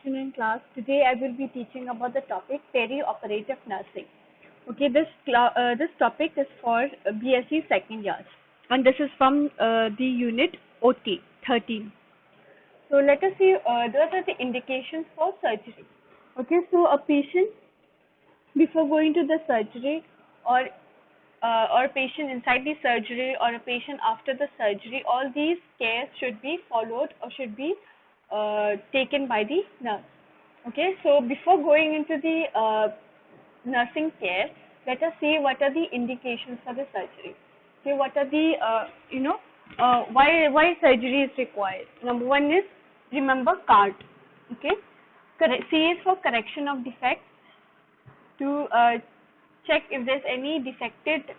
Afternoon class. Today I will be teaching about the topic peri-operative nursing. Okay, this topic is for BSc second years, and this is from the unit OT 13. So let us see. Those are the indications for surgery. Okay, so a patient before going to the surgery, or patient inside the surgery, or a patient after the surgery, all these cares should be followed or should be taken by the nurse. Okay, so before going into the nursing care, let us see what are the indications for the surgery. Okay, what are the why surgery is required. Number one is, remember, CART. Okay, C is for correction of defects, to check if there's any defected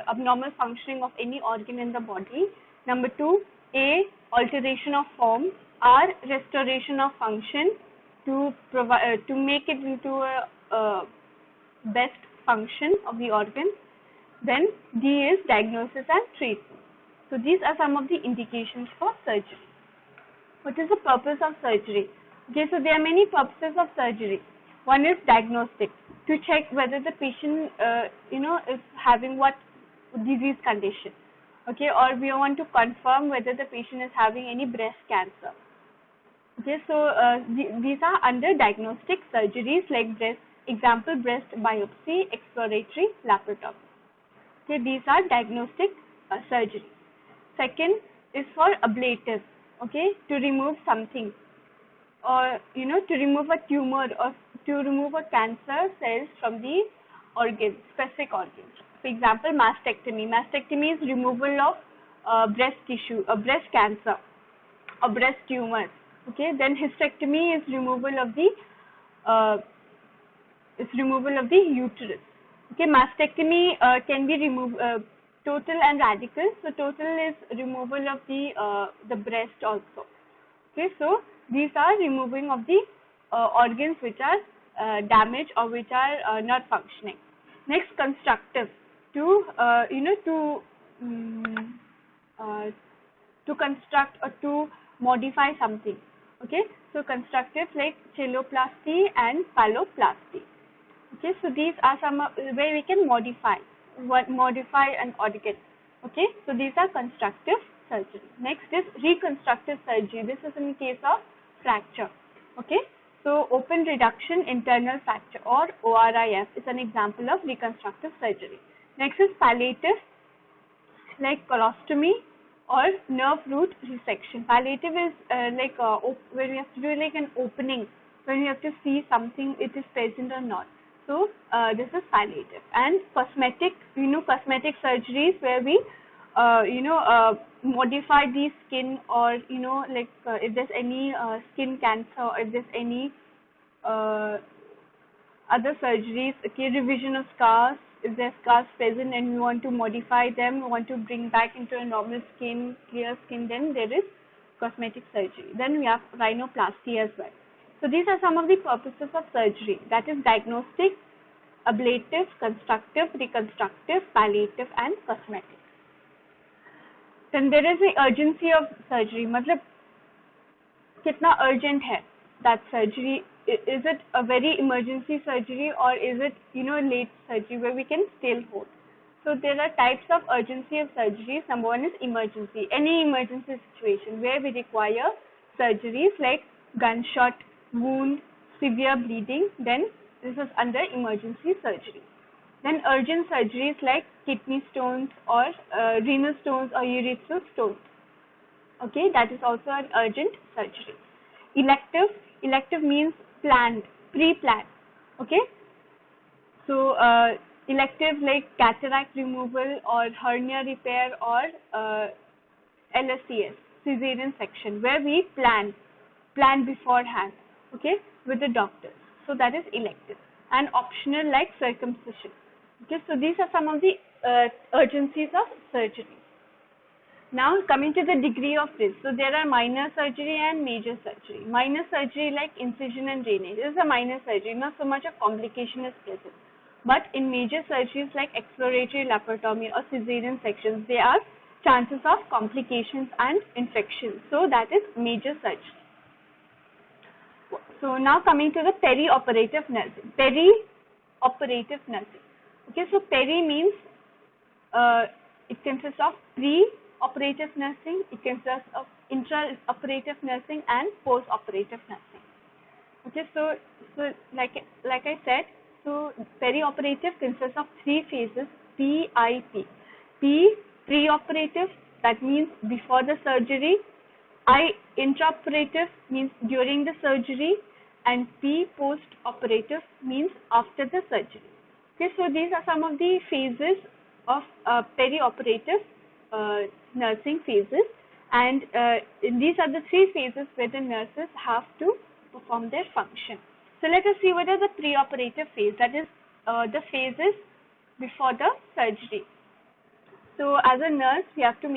abnormal functioning of any organ in the body. Number two, A, alteration of form. R, restoration of function, to provide to make it into a best function of the organ. Then D is diagnosis and treatment. So these are some of the indications for surgery. What is the purpose of surgery? Okay, so there are many purposes of surgery. One is diagnostic, to check whether the patient is having what disease condition. Okay, or we want to confirm whether the patient is having any breast cancer. Okay, so these are under diagnostic surgeries, like breast biopsy, exploratory laparotomy. Okay, these are diagnostic surgeries. Second is for ablative. Okay, to remove something, or to remove a tumor, or to remove a cancer cells from the organ, specific organs. For example, mastectomy. Mastectomy is removal of breast tissue, breast cancer, or breast tumor. Okay, then hysterectomy is removal of the uterus. Okay, mastectomy can be removed total and radical. So total is removal of the breast also. Okay, so these are removing of the organs which are damaged or which are not functioning. Next, constructive, to construct or to modify something. Okay, so constructive, like cheiloplasty and phalloplasty. Okay, so these are some where we can modify an organ. Okay, so these are constructive surgery. Next is reconstructive surgery. This is in case of fracture. Okay, so open reduction internal fracture, or ORIF, is an example of reconstructive surgery. Next is palliative, like colostomy or nerve root resection. Palliative is when you have to do like an opening, when you have to see something it is present or not. So this is palliative. And cosmetic surgeries, where we modify the skin, or if there's any skin cancer, or if there's any other surgeries. Okay, revision of scars. If there are scars present and we want to modify them, we want to bring back into a normal skin, clear skin, then there is cosmetic surgery. Then we have rhinoplasty as well. So these are some of the purposes of surgery, that is diagnostic, ablative, constructive, reconstructive, palliative and cosmetic. Then there is the urgency of surgery. मतलब कितना urgent है that surgery. Is it a very emergency surgery, or is it late surgery where we can still hold? So there are types of urgency of surgeries. Number one is emergency. Any emergency situation where we require surgeries, like gunshot wound, severe bleeding, then this is under emergency surgery. Then urgent surgeries like kidney stones, or renal stones, or urethral stones. Okay, that is also an urgent surgery. Elective means planned, pre-planned. Okay, so elective, like cataract removal, or hernia repair, or LSCS, cesarean section, where we plan beforehand. Okay, with the doctors. So that is elective. And optional, like circumcision. Okay, so these are some of the urgencies of surgery. Now coming to the degree of this, so there are minor surgery and major surgery. Minor surgery, like incision and drainage, is a minor surgery, not so much a complication is present. But in major surgeries like exploratory laparotomy or cesarean sections, there are chances of complications and infections. So that is major surgery. So now coming to the peri-operative nursing. Peri-operative nursing. Okay, so peri means it consists of pre-operative nursing, it consists of intra-operative nursing and post-operative nursing. Okay, so like I said, so peri-operative consists of three phases: PIP. P, pre-operative, that means before the surgery. I, intraoperative, means during the surgery, and P, post-operative, means after the surgery. Okay, so these are some of the phases of peri-operative nursing phases, and these are the three phases where the nurses have to perform their function. So let us see what are the pre-operative phase, that is the phases before the surgery. So as a nurse, we have to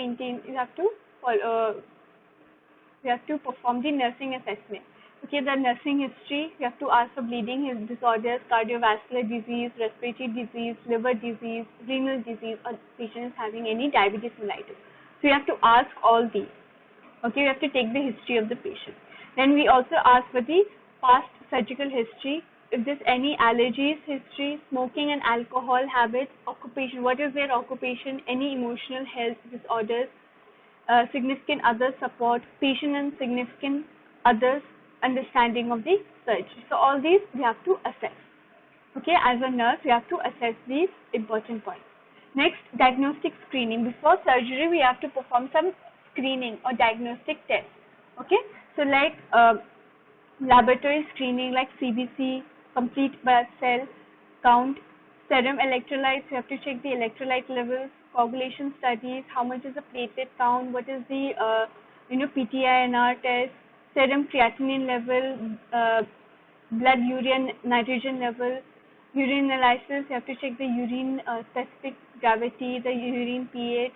perform the nursing assessment. Okay, the nursing history, we have to ask for bleeding disorders, cardiovascular disease, respiratory disease, liver disease, renal disease, or the patient is having any diabetes mellitus. So we have to ask all these. Okay, we have to take the history of the patient. Then we also ask for the past surgical history, if there's any allergies history, smoking and alcohol habits, occupation, what is their occupation, any emotional health disorders, significant other support, patient and significant others understanding of the surgery. So all these we have to assess. Okay, as a nurse we have to assess these important points. Next, diagnostic screening. Before surgery we have to perform some screening or diagnostic tests. Okay, so like laboratory screening like CBC, complete blood cell count, serum electrolytes, you have to check the electrolyte levels, coagulation studies, how much is the platelet count, what is the PTINR test, serum creatinine level, blood urea nitrogen level, urine analysis, you have to check the urine specific gravity, the urine pH,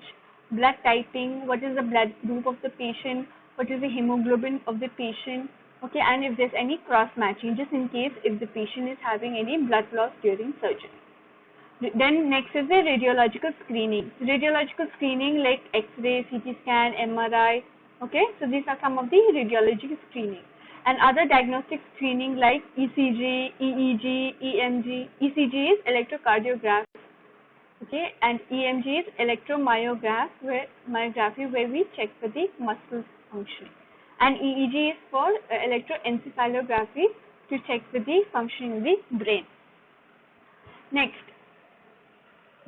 blood typing, what is the blood group of the patient, what is the hemoglobin of the patient, okay, and if there's any cross matching, just in case if the patient is having any blood loss during surgery. Then next is the radiological screening. Radiological screening like X-ray, CT scan, MRI. Okay, so these are some of the radiological screening. And other diagnostic screening like ECG, EEG, EMG. ECG is electrocardiograph. Okay, and EMG is electromyography, where we check for the muscle function. And EEG is for electroencephalography to check for the functioning of the brain. Next,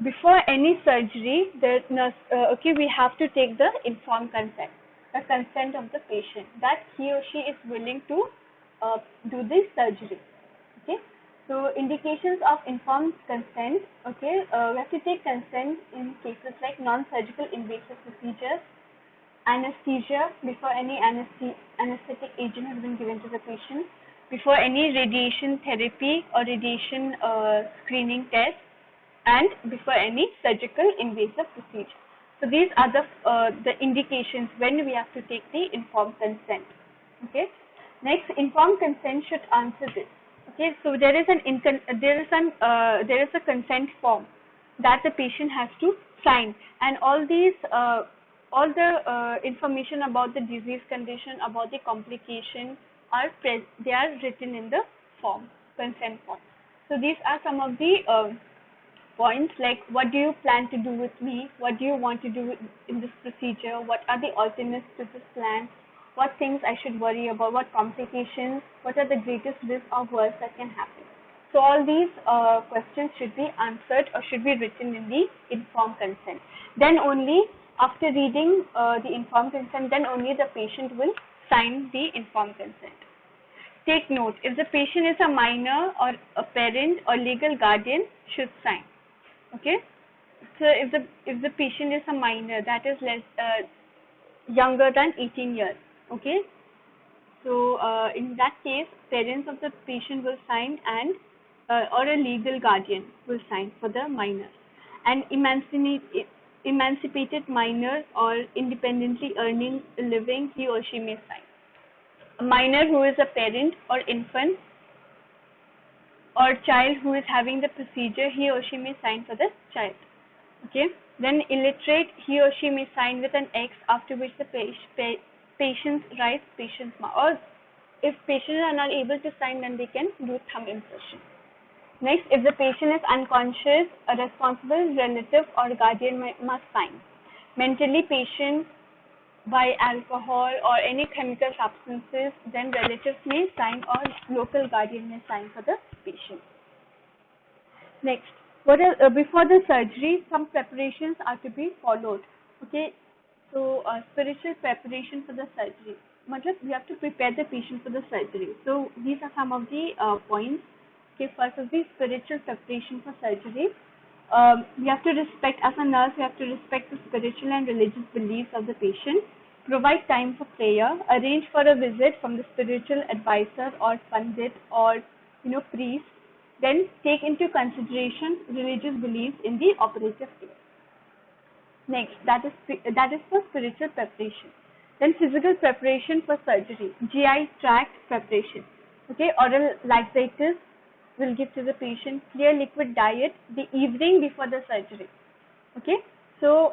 before any surgery, the nurse, we have to take the informed consent, the consent of the patient that he or she is willing to do the surgery. Okay, so indications of informed consent. Okay, we have to take consent in cases like non-surgical invasive procedures, anesthesia before any anesthetic agent has been given to the patient, before any radiation therapy or radiation screening test, and before any surgical invasive procedure. So these are the indications when we have to take the informed consent. Okay. Next, informed consent should answer this. Okay. So there is a consent form that the patient has to sign, and all the information about the disease condition, about the complication they are written in the consent form. So these are some of the points like what do you plan to do with me, what do you want to do in this procedure, what are the alternates to this plan, what things I should worry about, what complications, what are the greatest risks or worst that can happen. So all these questions should be answered or should be written in the informed consent. Then only after reading the informed consent, then only the patient will sign the informed consent. Take note, if the patient is a minor or a parent or legal guardian, should sign. Okay, so if the patient is a minor, that is younger than 18 years. Okay, so in that case, parents of the patient will sign, and or a legal guardian will sign for the minors. And emancipated minor or independently earning a living, he or she may sign. A minor who is a parent or infant or child who is having the procedure, he or she may sign for the child. Okay. Then illiterate, he or she may sign with an X, after which the patient's right, patient's mark. Or If patients are not able to sign, then they can do thumb impression. Next, if the patient is unconscious, a responsible relative or guardian must sign. Mentally patient by alcohol or any chemical substances, then relatives may sign or local guardian may sign for the patient. Next, before the surgery, some preparations are to be followed. Okay, so spiritual preparation for the surgery. We have to prepare the patient for the surgery. So these are some of the points. Okay, first is the spiritual preparation for surgery. We have to respect, as a nurse, we have to respect the spiritual and religious beliefs of the patient. Provide time for prayer. Arrange for a visit from the spiritual advisor or pandit or priest. Then take into consideration religious beliefs in the operative care. Next, that is for spiritual preparation. Then physical preparation for surgery. GI tract preparation. Okay, oral laxatives will give to the patient. Clear liquid diet the evening before the surgery. Okay, so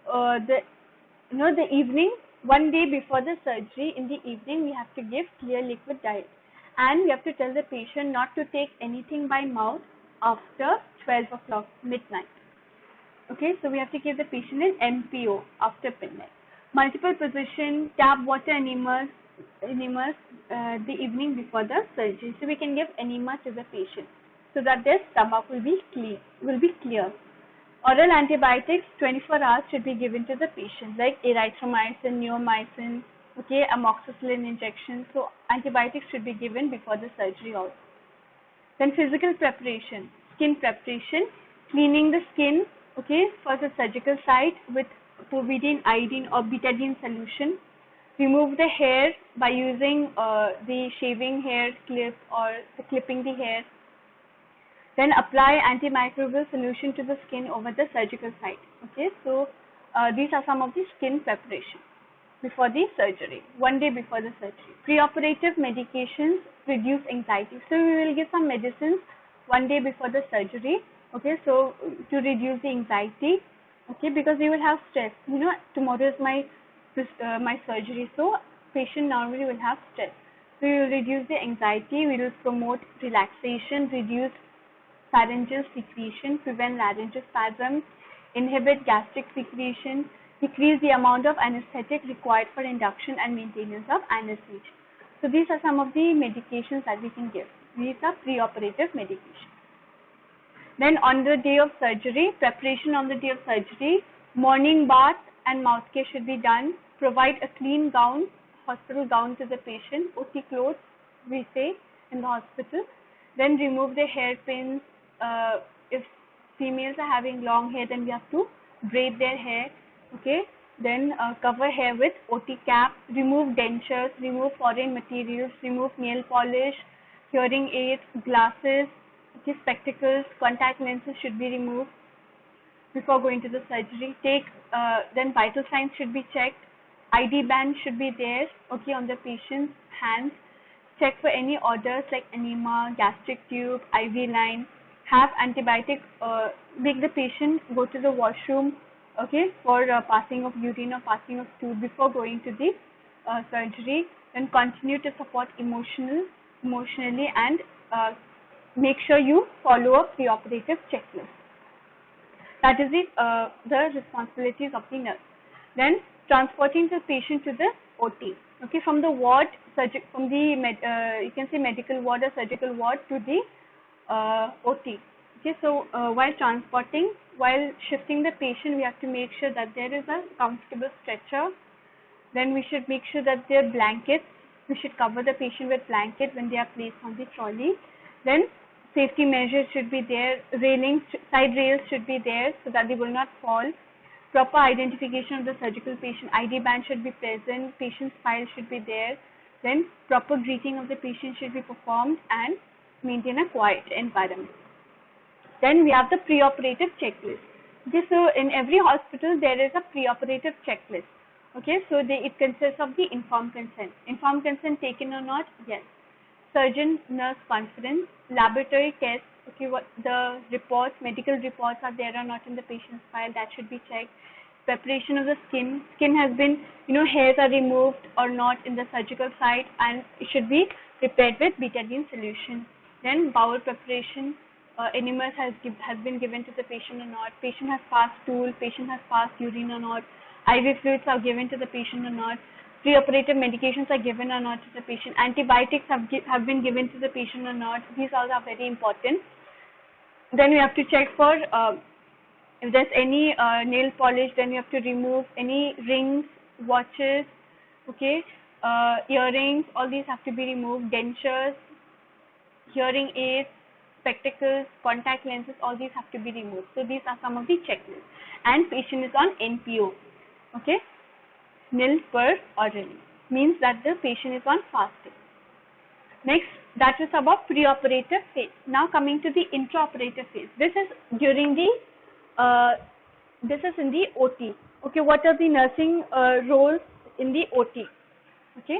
the evening, one day before the surgery, in the evening we have to give clear liquid diet, and we have to tell the patient not to take anything by mouth after 12 o'clock midnight. Okay, so we have to give the patient an MPO after midnight. Multiple position, tap water enemas the evening before the surgery. So we can give enema to the patient so that their stomach will be clear. Oral antibiotics 24 hours should be given to the patient, like erythromycin, neomycin, okay, amoxicillin injection. So antibiotics should be given before the surgery also. Then physical preparation, skin preparation, cleaning the skin, okay, for the surgical site with povidone, iodine or betadine solution. Remove the hair by using the shaving hair clip or clipping the hair. Then apply antimicrobial solution to the skin over the surgical site. Okay, so these are some of the skin preparation before the surgery, one day before the surgery. Preoperative medications reduce anxiety. So we will give some medicines one day before the surgery. Okay, so to reduce the anxiety. Okay, because you will have stress. Tomorrow is my surgery, so patient normally will have stress. So we will reduce the anxiety. We will promote relaxation, reduce pharyngeal secretion, prevent laryngeal spasm, inhibit gastric secretion, decrease the amount of anesthetic required for induction and maintenance of anesthesia. So these are some of the medications that we can give. These are preoperative medications. Then on the day of surgery, preparation on the day of surgery, morning bath and mouth care should be done. Provide a clean gown, hospital gown to the patient, OT clothes we say in the hospital. Then remove the hairpins. If females are having long hair, then we have to braid their hair. Okay. Then cover hair with OT cap. Remove dentures. Remove foreign materials. Remove nail polish, hearing aids, glasses. Okay, spectacles, contact lenses should be removed before going to the surgery. Then vital signs should be checked. ID band should be there. Okay, on the patient's hands. Check for any orders like enema, gastric tube, IV line. Have antibiotic. Make the patient go to the washroom. Okay, for passing of urine or passing of stool before going to the surgery. Then continue to support emotionally and make sure you follow a preoperative checklist. That is the responsibilities of the nurse. Then transporting the patient to the OT. Okay, from the ward, from the you can say medical ward or surgical ward to the OT. Okay, so while shifting the patient, we have to make sure that there is a comfortable stretcher. Then we should make sure that there are blankets. We should cover the patient with blanket when they are placed on the trolley. Then safety measures should be there. Side rails should be there so that they will not fall. Proper identification of the surgical patient. ID band should be present. Patient's file should be there. Then proper greeting of the patient should be performed and maintain a quiet environment. Then we have the preoperative checklist. Okay, so in every hospital there is a preoperative checklist. Okay, so it consists of the informed consent. Informed consent taken or not? Yes. Surgeon-nurse conference, laboratory tests, okay, what the reports, medical reports are there or not in the patient's file, that should be checked. preparation of the skin. Skin has been, hairs are removed or not in the surgical site, and it should be prepared with betadine solution. Then bowel preparation, enemas has been given to the patient or not. Patient has passed stool, patient has passed urine or not. IV fluids are given to the patient or not. Preoperative medications are given or not to the patient. Antibiotics have been given to the patient or not. These all are very important. Then we have to check for if there's any nail polish. Then we have to remove any rings, watches, okay, earrings. All these have to be removed. Dentures, hearing aids, spectacles, contact lenses. All these have to be removed. So these are some of the checklists. And patient is on NPO. Okay, nil per orally, means that the patient is on fasting. Next, that is about preoperative phase. Now coming to the intraoperative phase. This is during the this is in the OT. Okay, what are the nursing roles in the OT? Okay,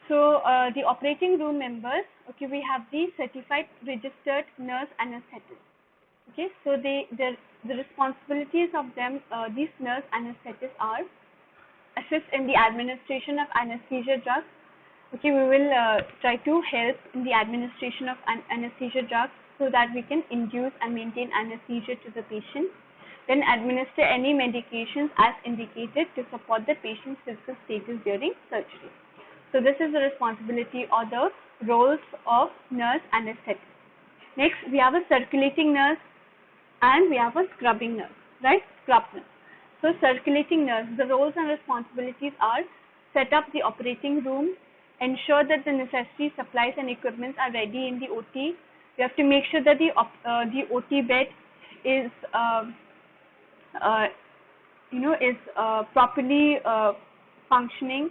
so the operating room members. Okay, we have the certified registered nurse anesthetist. Okay, so the responsibilities of them, these nurse anesthetists are assist in the administration of anesthesia drugs. Okay, we will try to help in the administration of anesthesia drugs so that we can induce and maintain anesthesia to the patient. Then administer any medications as indicated to support the patient's physical status during surgery. So this is the responsibility or the roles of nurse anesthetist. Next, we have a circulating nurse and we have a scrubbing nurse, right? Scrub nurse. So circulating nurse, the roles and responsibilities are set up the operating room, ensure that the necessary supplies and equipments are ready in the OT. We have to make sure that the OT bed is properly functioning.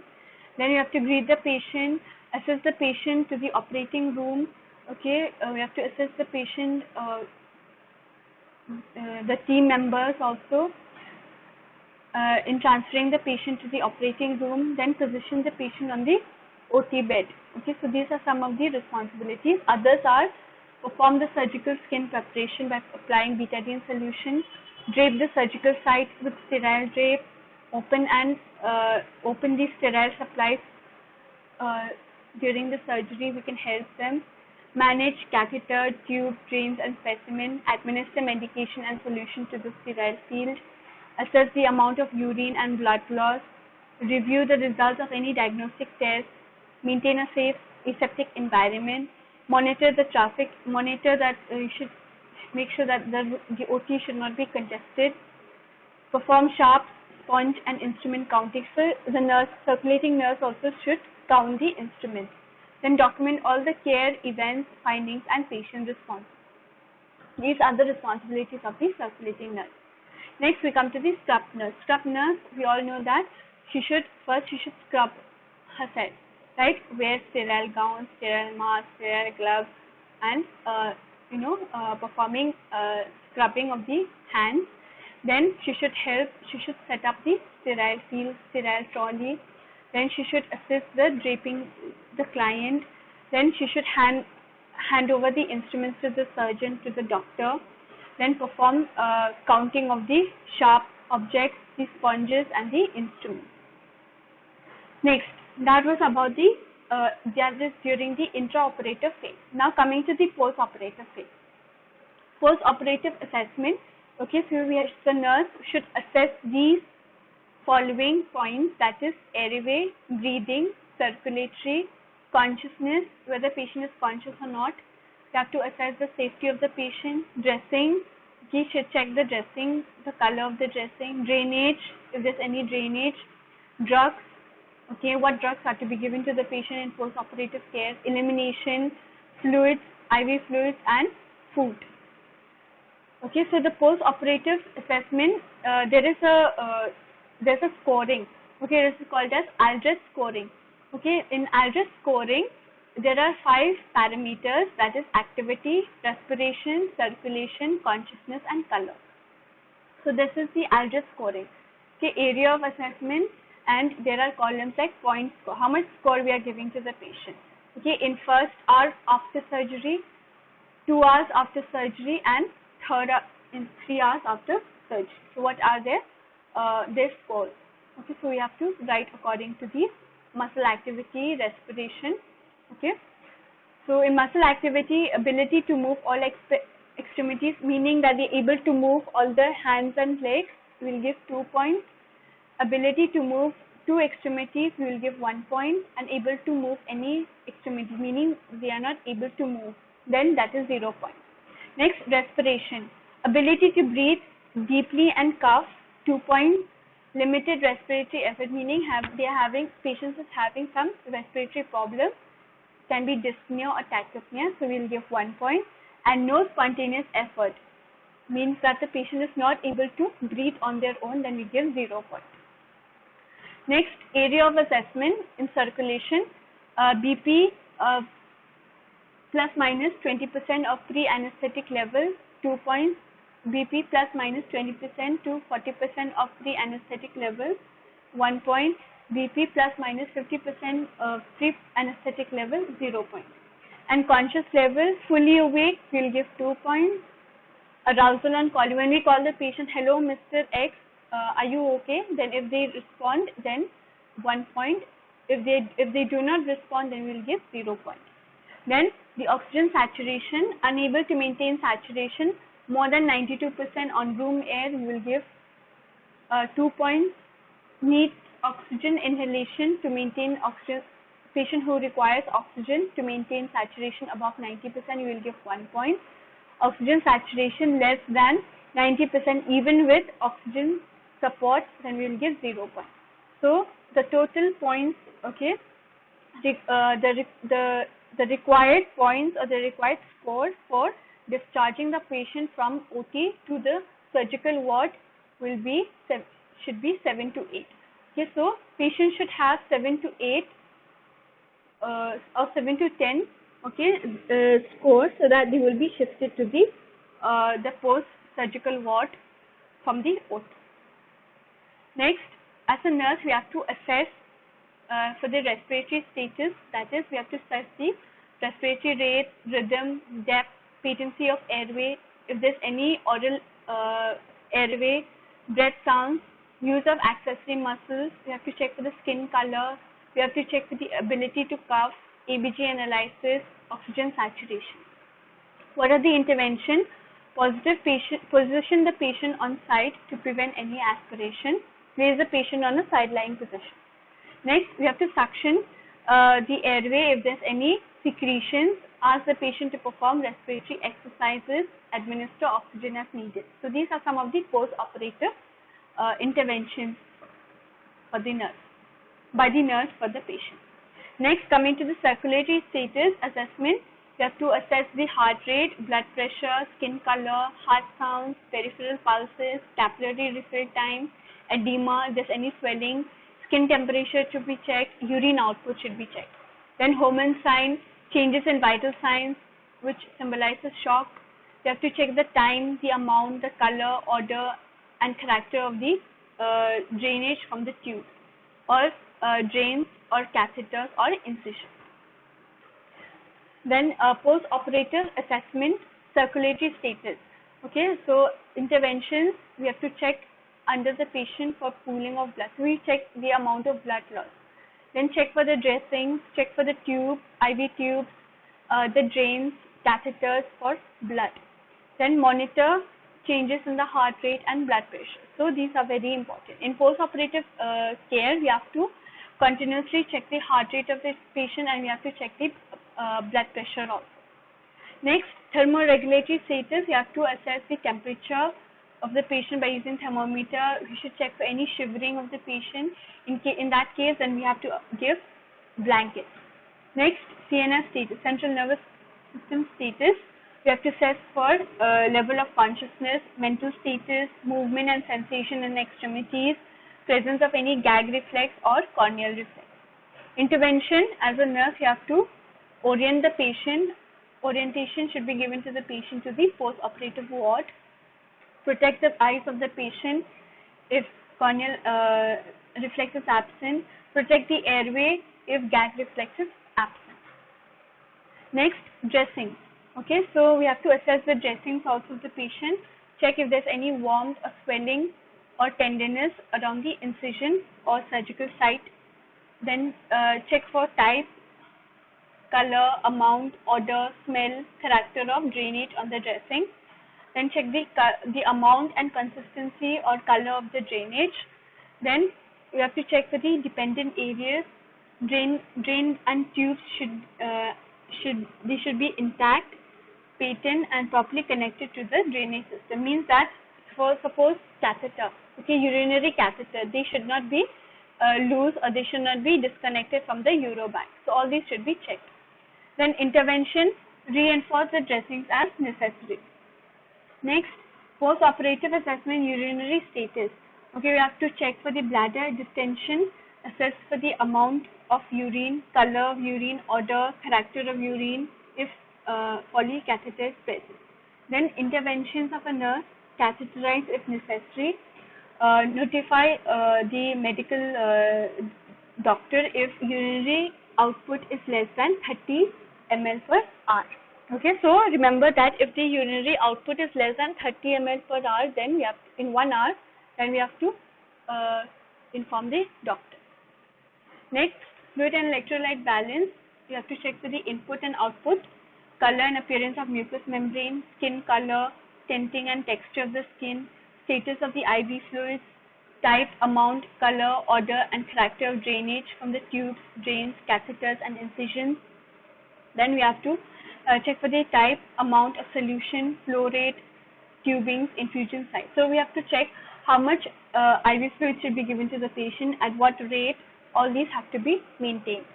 Then you have to greet the patient, assist the patient to the operating room. Okay, we have to assist the patient, the team members also in transferring the patient to the operating room. Then position the patient on the OT bed. Okay, so these are some of the responsibilities. Others are perform the surgical skin preparation by applying betadine solution, drape the surgical site with sterile drape, open the sterile supplies during the surgery. We can help them manage catheter, tube, drains and specimen, administer medication and solution to the sterile field, assess the amount of urine and blood loss, review the results of any diagnostic test, maintain a safe aseptic environment, monitor the traffic, monitor that you should make sure that the OT should not be congested, perform sharp, sponge and instrument counting. So the circulating nurse also should count the instruments. Then document all the care, events, findings and patient response. These are the responsibilities of the circulating nurse. Next, we come to the scrub nurse. Scrub nurse, we all know that she should scrub herself, right? Wear sterile gowns, sterile masks, sterile gloves, and performing scrubbing of the hands. Then she should set up the sterile field, sterile trolley. Then she should assist the draping the client. Then she should hand over the instruments to the surgeon, to the doctor. Then perform counting of the sharp objects, the sponges and the instruments. Next, that was about the judges during the intraoperative phase. Now coming to the post-operative phase. Post-operative assessment. Okay, so the nurse should assess these following points, that is airway, breathing, circulatory, consciousness, whether patient is conscious or not. You have to assess the safety of the patient, dressing. You should check the dressing, the color of the dressing, drainage, if there's any drainage, drugs. Okay, what drugs are to be given to the patient in post-operative care, elimination, fluids, IV fluids, and food. Okay, so the post-operative assessment, there's a scoring. Okay, this is called as Aldrich scoring. Okay, in Aldrich scoring, there are 5 parameters, that is activity, respiration, circulation, consciousness, and color. So this is the Aldrich scoring. Okay, area of assessment, and there are columns like point score, how much score we are giving to the patient. Okay, in first hour after surgery, 2 hours after surgery, and in 3 hours after surgery. So what are there? their scores. Okay, so we have to write according to the muscle activity, respiration. Okay, so in muscle activity, ability to move all extremities, meaning that they're able to move all the hands and legs, will give 2 points. Ability to move two extremities, we will give 1 point, and able to move any extremity, meaning they are not able to move, then that is 0 point. Next, respiration. Ability to breathe deeply and cough, 2 points. Limited respiratory effort, meaning patients is having some respiratory problem, can be dyspnea or tachypnea, so we will give 1 point. And no spontaneous effort, means that the patient is not able to breathe on their own, then we give 0 point. Next, area of assessment in circulation, BP plus minus 20% of pre-anesthetic level, 2 points. BP plus minus 20% to 40% of pre-anesthetic level, 1 point. BP plus minus 50% of pre-anesthetic level, 0 point. And conscious level, fully awake, we'll give 2 points. Arousal and calling, when we call the patient, hello Mr. X, are you okay? Then if they respond, then 1 point. If they do not respond, then we'll give 0 point. Then the oxygen saturation, unable to maintain saturation more than 92% on room air, we will give 2 points. Needs oxygen inhalation to maintain oxygen, patient who requires oxygen to maintain saturation above 90%, we will give 1 point. Oxygen saturation less than 90% even with oxygen support, then we will give 0 points. So the total points, okay, the required points or the required score for discharging the patient from OT to the surgical ward will be should be 7 to 8. Okay, so patient should have 7 to 8 or 7 to 10, okay, score, so that they will be shifted to the post surgical ward from the OT. Next, as a nurse, we have to assess for the respiratory status, that is, we have to assess the respiratory rate, rhythm, depth, patency of airway, if there's any oral airway, breath sounds, use of accessory muscles, we have to check for the skin color, we have to check for the ability to cough, ABG analysis, oxygen saturation. What are the intervention? Position the patient on side to prevent any aspiration, place the patient on a side-lying position. Next, we have to suction the airway if there's any secretions, ask the patient to perform respiratory exercises, administer oxygen as needed. So these are some of the post-operative interventions for the nurse, by the nurse for the patient. Next, coming to the circulatory status assessment, you have to assess the heart rate, blood pressure, skin color, heart sounds, peripheral pulses, capillary refill time, edema, if there's any swelling, skin temperature should be checked, urine output should be checked. Then Homan sign, changes in vital signs, which symbolizes shock. You have to check the time, the amount, the color, order, and character of the drainage from the tube, or drains, or catheters, or incisions. Then post-operative assessment, circulatory status. Okay, so interventions, we have to check under the patient for pooling of blood. So we check the amount of blood loss. Then check for the dressings, check for the tube, IV tubes, the drains, catheters for blood. Then monitor changes in the heart rate and blood pressure. So these are very important. In post-operative care, we have to continuously check the heart rate of the patient, and we have to check the blood pressure also. Next, thermoregulatory status, we have to assess the temperature of the patient by using thermometer. We should check for any shivering of the patient. In that case, then we have to give blankets. Next, CNS status, central nervous system status. We have to assess for level of consciousness, mental status, movement and sensation in extremities, presence of any gag reflex or corneal reflex. Intervention, as a nurse, you have to orient the patient. Orientation should be given to the patient to the post-operative ward. Protect the eyes of the patient if corneal reflex is absent. Protect the airway if gag reflex is absent. Next, dressing. Okay, so we have to assess the dressings also of the patient. Check if there's any warmth or swelling or tenderness around the incision or surgical site. Then check for type, color, amount, odor, smell, character of drainage on the dressing. Then check the amount and consistency or color of the drainage. Then we have to check for the dependent areas. Drain and tubes should be intact, patent, and properly connected to the drainage system. Means that for suppose catheter, okay, urinary catheter, they should not be loose or they should not be disconnected from the urobag. So all these should be checked. Then intervention, reinforce the dressings as necessary. Next, post-operative assessment, urinary status. Okay, we have to check for the bladder distension, assess for the amount of urine, color of urine, odor, character of urine, if polycatheter is present. Then interventions of a nurse, catheterize if necessary, notify the medical doctor if urinary output is less than 30 ml per hour. Okay, so remember that if the urinary output is less than 30 ml per hour, then we have in 1 hour, then we have to inform the doctor. Next, fluid and electrolyte balance. You have to check for the input and output, color and appearance of mucous membrane, skin color, tinting and texture of the skin, status of the IV fluids, type, amount, color, odor, and character of drainage from the tubes, drains, catheters, and incisions. Then we have to check for the type, amount of solution, flow rate, tubings, infusion site. So we have to check how much IV fluid should be given to the patient, at what rate. All these have to be maintained.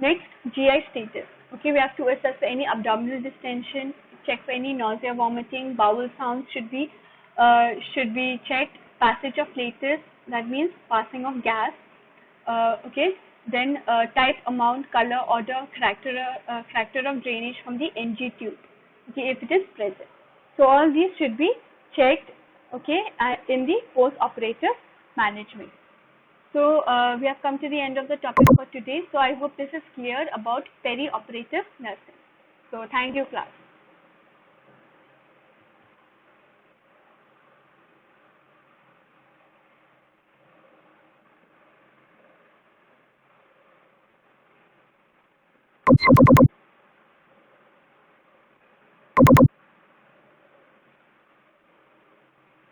Next, GI status. Okay, we have to assess for any abdominal distension, check for any nausea, vomiting, bowel sounds should be checked. Passage of flatus, that means passing of gas. Okay. Then type, amount, color, odor, character of drainage from the NG tube, okay, if it is present. So all these should be checked, okay, in the post-operative management. So we have come to the end of the topic for today. So I hope this is clear about peri-operative nursing. So thank you, class.